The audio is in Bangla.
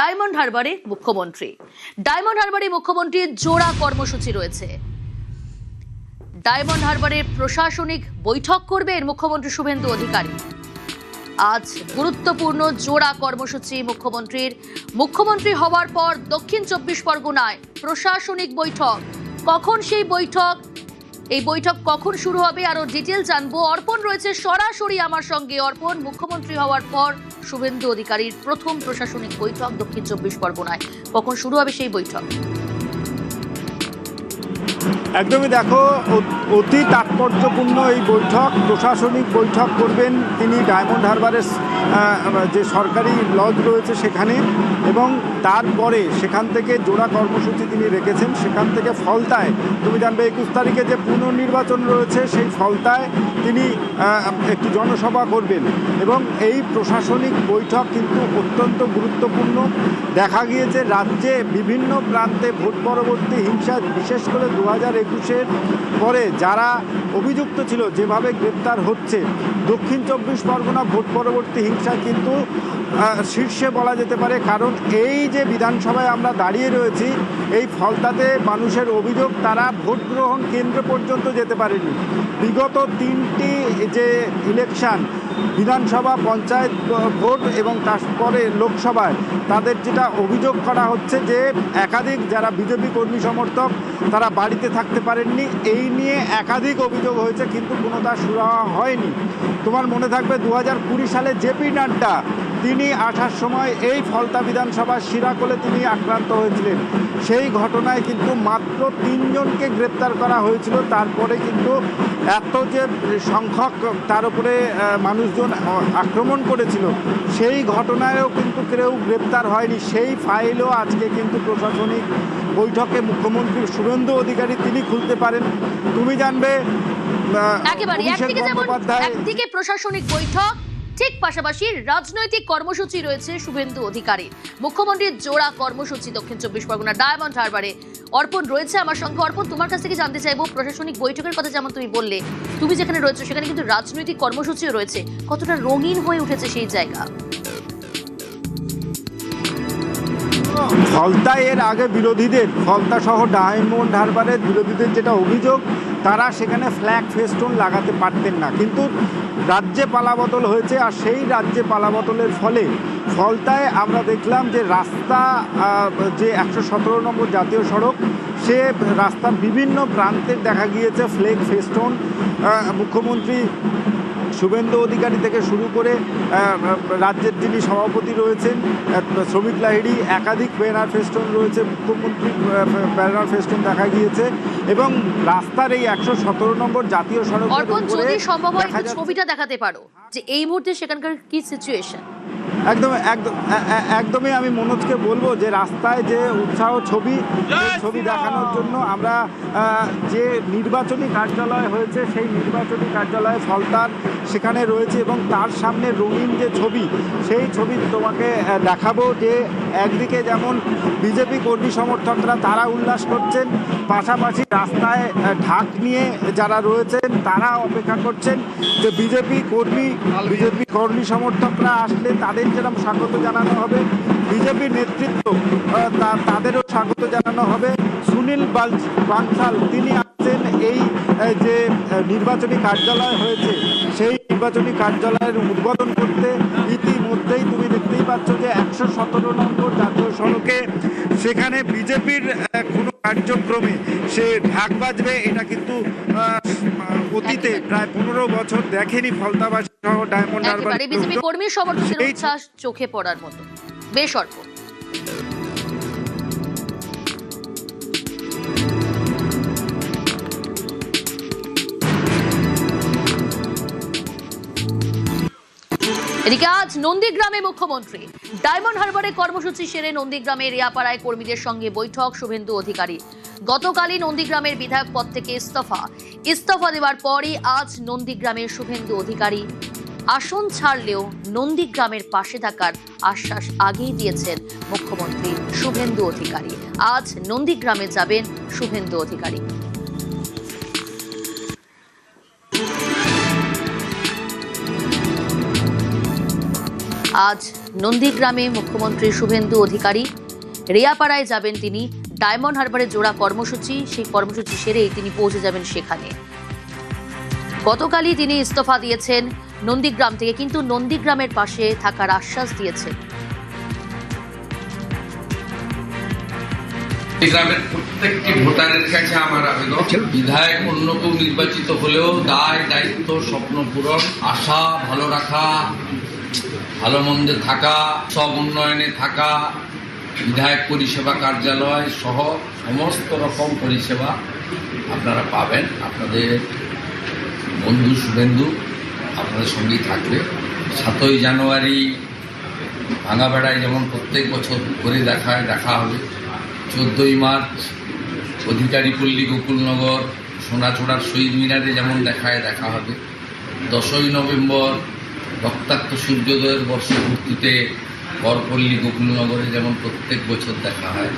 ডায়মন্ড হারবারে মুখ্যমন্ত্রীর জোড়া কর্মসূচি রয়েছে। ডায়মন্ড হারবারে প্রশাসনিক বৈঠক করবেন মুখ্যমন্ত্রী শুভেন্দু অধিকারী। আজ গুরুত্বপূর্ণ জোড়া কর্মসূচি মুখ্যমন্ত্রী হওয়ার পর দক্ষিণ 24 পরগনায় প্রশাসনিক বৈঠক। কখন সেই বৈঠক, এই বৈঠক কখন শুরু হবে আরো ডিটেল জানবো। অর্পণ রয়েছে সরাসরি আমার সঙ্গে। অর্পণ, মুখ্যমন্ত্রী হওয়ার পর শুভেন্দু অধিকারীর প্রথম প্রশাসনিক বৈঠক দক্ষিণ 24 পরগনায়, কখন শুরু হবে সেই বৈঠক? একদমই দেখো, অতি তাৎপর্যপূর্ণ এই বৈঠক, প্রশাসনিক বৈঠক করবেন তিনি ডায়মন্ড হারবারের যে সরকারি লজ রয়েছে সেখানে, এবং তারপরে সেখান থেকে জোড়া কর্মসূচি তিনি রেখেছেন। সেখান থেকে ফলতায়, তুমি জানবে 21 তারিখে যে পুনর্নির্বাচন রয়েছে সেই ফলতায় তিনি একটি জনসভা করবেন। এবং এই প্রশাসনিক বৈঠক কিন্তু অত্যন্ত গুরুত্বপূর্ণ। দেখা গিয়েছে রাজ্যে বিভিন্ন প্রান্তে ভোট পরবর্তী হিংসা, বিশেষ করে 2021-এর পরে যারা অভিযুক্ত ছিল যেভাবে গ্রেপ্তার হচ্ছে, দক্ষিণ 24 পরগনা ভোট পরবর্তী হিংসা কিন্তু শীর্ষে বলা যেতে পারে। কারণ এই যে বিধানসভায় আমরা দাঁড়িয়ে রয়েছি, এই ফলতাতে মানুষের অভিযোগ তারা ভোট গ্রহণ কেন্দ্র পর্যন্ত যেতে পারেনি। বিগত 3টি যে ইলেকশন, বিধানসভা, পঞ্চায়েত ভোট এবং তারপরে লোকসভায়, তাদের যেটা অভিযোগ করা হচ্ছে যে একাধিক যারা বিজেপি কর্মী সমর্থক তারা বাড়িতে থাকতে পারেননি। এই নিয়ে একাধিক অভিযোগ হয়েছে, কিন্তু কোনোটা সুরাহা হয়নি। তোমার মনে থাকবে 2020 সালে জেপি নাড্ডা তিনি আসার সময় এই ফলতা বিধানসভার সিরাকোলে তিনি আক্রান্ত হয়েছিলেন। সেই ঘটনায় কিন্তু মাত্র 3 জনকে গ্রেপ্তার করা হয়েছিল। তারপরে কিন্তু এত যে সংখ্যক তার উপরে মানুষজন আক্রমণ করেছিল, সেই ঘটনায়ও কিন্তু কেউ গ্রেপ্তার হয়নি। সেই ফাইলও আজকে কিন্তু প্রশাসনিক বৈঠকে মুখ্যমন্ত্রী শুভেন্দু অধিকারী তিনি খুলতে পারেন। তুমি জানবে একেবারে একদিকে প্রশাসনিক বৈঠক, ঠিক পাশাপাশি রাজনৈতিক কর্মসূচি রয়েছে শুভেন্দু অধিকারীর। মুখ্যমন্ত্রীর জোড়া কর্মসূচি দক্ষিণ 24 পরগনা ডায়মন্ড হারবারে। অর্পণ রয়েছে আমার সঙ্গে। অর্পণ, তোমার কাছ থেকে জানতে চাইবো, প্রশাসনিক বৈঠকের কথা যেমন তুমি বললে, তুমি যেখানে রয়েছে সেখানে কিন্তু রাজনৈতিক কর্মসূচিও রয়েছে। কতটা রঙিন হয়ে উঠেছে সেই জায়গা? ফলতায় এর আগে বিরোধীদের, ফলতা সহ ডায়মন্ড হারবারের বিরোধীদের যেটা অভিযোগ, তারা সেখানে ফ্ল্যাগ ফেস্টুন লাগাতে পারতেন না। কিন্তু রাজ্যে পালাবদল হয়েছে, আর সেই রাজ্যে পালাবদলের ফলে ফলতায় আমরা দেখলাম যে রাস্তা, যে 117 নম্বর জাতীয় সড়ক, সে রাস্তার বিভিন্ন প্রান্তে দেখা গিয়েছে ফ্ল্যাগ ফেস্টুন। মুখ্যমন্ত্রী শুভেন্দু অধিকারী থেকে শুরু করে রাজ্যের যিনি সভাপতি রয়েছেন শ্রমিক লাহিড়ী, একাধিক ব্যানার ফেস্টুন রয়েছে, মুখ্যমন্ত্রী ব্যানার ফেস্টুন দেখা গিয়েছে। এবং রাস্তার এই 117 নম্বর জাতীয় সড়কের উপরে যদি সম্ভব হয় একটু ছবিটা দেখাতে পারো যে এই মুহূর্তে সেখানকার কি সিচুয়েশন। একদমই আমি মনোজকে বলবো যে রাস্তায় যে উৎসাহ ছবি দেখানোর জন্য আমরা যে নির্বাচনী কার্যালয় হয়েছে সেই নির্বাচনী কার্যালয়ে ফলতার সেখানে রয়েছে, এবং তার সামনে রঙিন যে ছবি, সেই ছবি তোমাকে দেখাবো। যে একদিকে যেমন বিজেপি কর্মী সমর্থকরা তারা উল্লাস করছেন, পাশাপাশি রাস্তায় ঢাক নিয়ে যারা রয়েছেন তারা অপেক্ষা করছেন যে বিজেপি কর্মী সমর্থকরা আসলে তাদের যেরকম স্বাগত জানানো হবে, বিজেপি নেতৃত্ব তাদেরও স্বাগত জানানো হবে। সুনীল বানসাল তিনি আসছেন এই যে নির্বাচনী কার্যালয় হয়েছে সেই নির্বাচনী কার্যালয়ের উদ্বোধন করতে। ইতিমধ্যেই তুমি দেখতেই পাচ্ছ যে 117 নম্বর জাতীয় সড়কে সেখানে বিজেপির কোনো কার্যক্রমে সে ঢাক বাজবে, এটা কিন্তু অতীতে প্রায় 15 বছর দেখেনি ফলতাবাসী সহ ডায়মন্ড হারবার। বিজেপি কর্মী সমর্থকদের উচ্ছ্বাস চোখে পড়ার মতো। বেশ অর্পণ, এদিকে আজ নন্দীগ্রামে মুখ্যমন্ত্রী ডায়মন্ড হারবারে কর্মসূচি সেরে নন্দীগ্রামে রিয়াপাড়ায় কর্মীদের সঙ্গে বৈঠক শুভেন্দু অধিকারী। গতকালই নন্দীগ্রামের বিধায়ক পদ থেকে ইস্তফা দেওয়ার পরই আজ নন্দীগ্রামের শুভেন্দু অধিকারী আসন ছাড়লেও নন্দীগ্রামের পাশে থাকার আশ্বাস আগেই দিয়েছেন মুখ্যমন্ত্রী শুভেন্দু অধিকারী। আজ নন্দীগ্রামে যাবেন শুভেন্দু অধিকারী। আজ নন্দীগ্রামে মুখ্যমন্ত্রী শুভেন্দু অধিকারী রেয়াপাড়ায় যাবেন তিনি। ডায়মন্ড হারবারে জোড়া কর্মসূচি, সেই কর্মসূচি সেরেই তিনি পৌঁছে যাবেন সেখানে। গতকালই তিনি ইস্তফা দিয়েছেন নন্দীগ্রাম থেকে, কিন্তু নন্দীগ্রামের পাশে থাকার আশ্বাস দিয়েছেন। গ্রামের প্রত্যেকটি ভোটারের কাছে আমার আবেদন, বিধায়ক অন্য কেউ নির্বাচিত হলেও দায় দায়িত্ব, স্বপ্ন পূরণ, আশা ভালো রাখা, ভালো মন্দে থাকা, সব উন্নয়নে থাকা, বিধায়ক পরিষেবা কার্যালয় সহ সমস্ত রকম পরিষেবা আপনারা পাবেন। আপনাদের বন্ধু শুভেন্দু আপনাদের সঙ্গেই থাকবে। 7ই জানুয়ারি ভাঙাবেড়ায় যেমন প্রত্যেক বছর ঘুরে দেখা হবে। 14ই মার্চ অধিকারী পল্লী গোকুলনগর সোনাচূড়ার শহীদ মিনারে যেমন দেখা হবে। 10ই নভেম্বর রক্তাক্ত সূর্যোদয়ের বর্ষপূর্তিতে করপল্লী গোকুলনগরে যেমন প্রত্যেক বছর দেখা হয়।